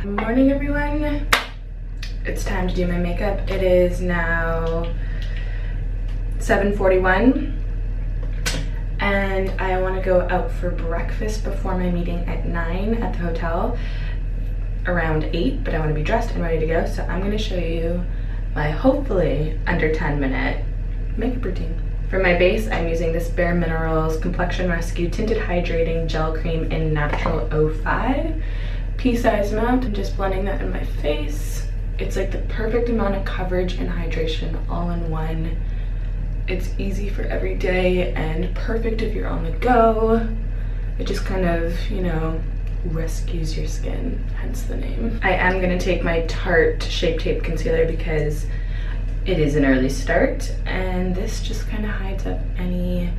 Morning everyone, it's time to do my makeup. It is now 7:41 and I want to go out for breakfast before my meeting at 9 at the hotel, around 8, but I want to be dressed and ready to go. So I'm going to show you my hopefully under 10-minute makeup routine. For my base, I'm using this BareMinerals Complexion Rescue Tinted Hydrating Gel Cream in Natural 05. Pea-sized amount. I'm just blending that in my face. It's like the perfect amount of coverage and hydration all in one. It's easy for every day and perfect if you're on the go. It just kind of, you know, rescues your skin, hence the name. I am going to take my Tarte Shape Tape Concealer because it is an early start, and this just kind of hides up any,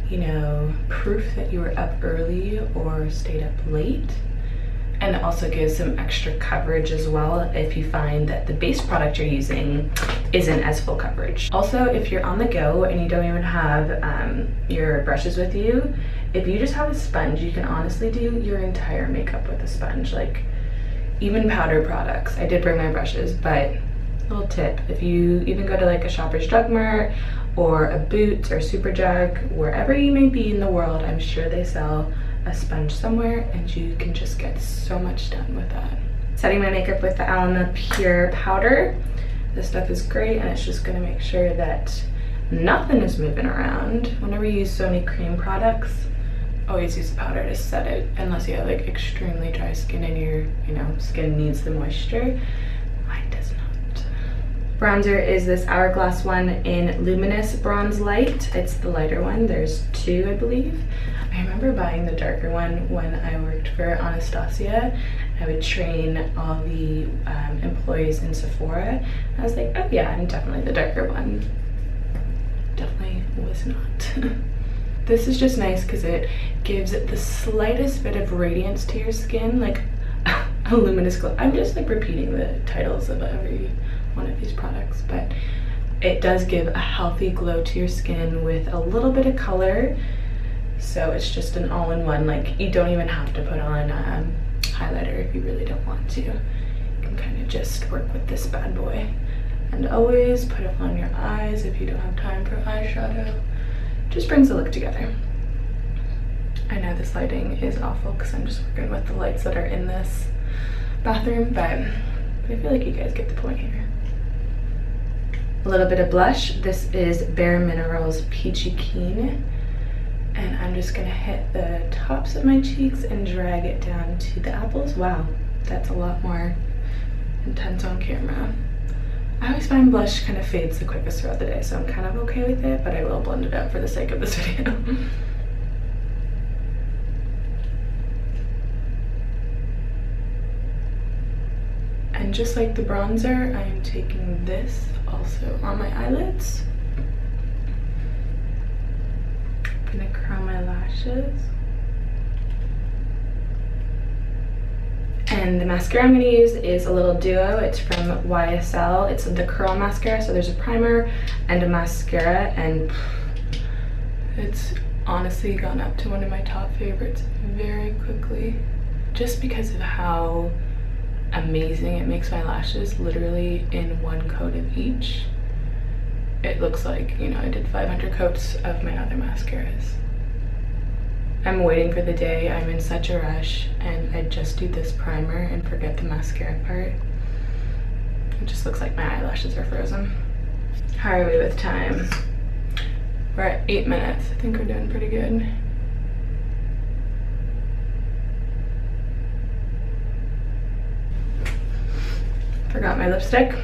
you know, proof that you were up early or stayed up late. And it also gives some extra coverage as well if you find that the base product you're using isn't as full coverage. Also, if you're on the go and you don't even have your brushes with you, if you just have a sponge, you can honestly do your entire makeup with a sponge. Like, even powder products. I did bring my brushes, but little tip, if you even go to like a Shoppers Drug Mart or a Boots or Superdrug, wherever you may be in the world, I'm sure they sell a sponge somewhere and you can just get so much done with that. Setting my makeup with the Elanna Pure powder. This stuff is great and it's just going to make sure that nothing is moving around. Whenever you use so many cream products, always use the powder to set it, unless you have like extremely dry skin and your, you know, skin needs the moisture. Mine does not. Bronzer is this Hourglass one in Luminous Bronze Light. It's the lighter one. There's two, I believe. I remember buying the darker one when I worked for Anastasia. I would train all the employees in Sephora. I was like, oh yeah, I'm definitely the darker one. Definitely was not. This is just nice because it gives it the slightest bit of radiance to your skin, like a luminous glow. I'm just like repeating the titles of every one of these products, but it does give a healthy glow to your skin with a little bit of color. So it's just an all-in-one, like you don't even have to put on highlighter if you really don't want to. You can kind of just work with this bad boy. And always put it on your eyes if you don't have time for eyeshadow. Just brings the look together. I know this lighting is awful because I'm just working with the lights that are in this bathroom, but I feel like you guys get the point here. A little bit of blush. This is BareMinerals Peachy Keen. And I'm just gonna hit the tops of my cheeks and drag it down to the apples. Wow, that's a lot more intense on camera. I always find blush kind of fades the quickest throughout the day, so I'm kind of okay with it, but I will blend it out for the sake of this video. And just like the bronzer, I am taking this also on my eyelids. I'm gonna curl my lashes. And the mascara I'm gonna use is a little duo. It's from YSL. It's the Curl Mascara. So there's a primer and a mascara, and it's honestly gone up to one of my top favorites very quickly. Just because of how amazing it makes my lashes, literally in one coat of each. It looks like, you know, I did 500 coats of my other mascaras. I'm waiting for the day I'm in such a rush and I just do this primer and forget the mascara part. It just looks like my eyelashes are frozen. How are we with time? We're at 8 minutes. I think we're doing pretty good. Forgot my lipstick.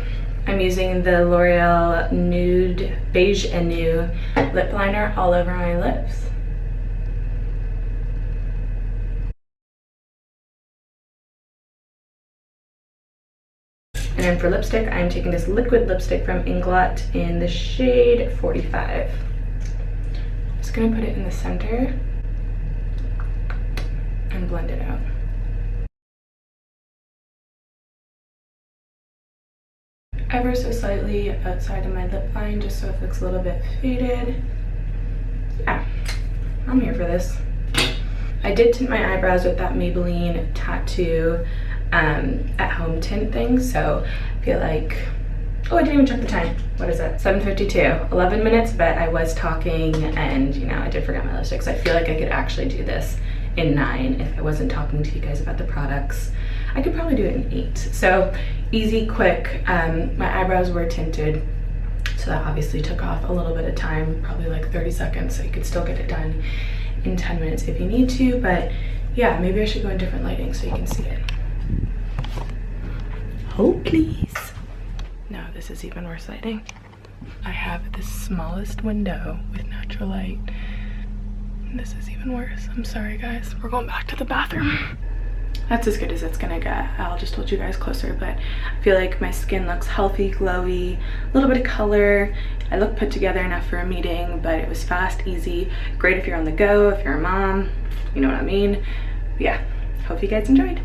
I'm using the L'Oreal Nude Beige and Nude lip liner all over my lips. And then for lipstick, I'm taking this liquid lipstick from Inglot in the shade 45. Just gonna put it in the center and blend it out. Ever so slightly outside of my lip line, just so it looks a little bit faded. Yeah, I'm here for this. I did tint my eyebrows with that Maybelline Tattoo at home tint things. So I feel like, oh, I didn't even check the time. What is it? 7:52, 11 minutes, but I was talking and you know, I did forget my lipsticks. I feel like I could actually do this in 9 if I wasn't talking to you guys about the products. I could probably do it in 8. So easy, quick. My eyebrows were tinted, so that obviously took off a little bit of time, probably like 30 seconds, so you could still get it done in 10 minutes if you need to. But yeah, maybe I should go in different lighting so you can see it. Oh, please. No, this is even worse lighting. I have the smallest window with natural light. This is even worse. I'm sorry, guys. We're going back to the bathroom. That's as good as it's gonna get. I'll just hold you guys closer, but I feel like my skin looks healthy, glowy, a little bit of color. I look put together enough for a meeting, but it was fast, easy. Great if you're on the go, if you're a mom, you know what I mean? But yeah, hope you guys enjoyed.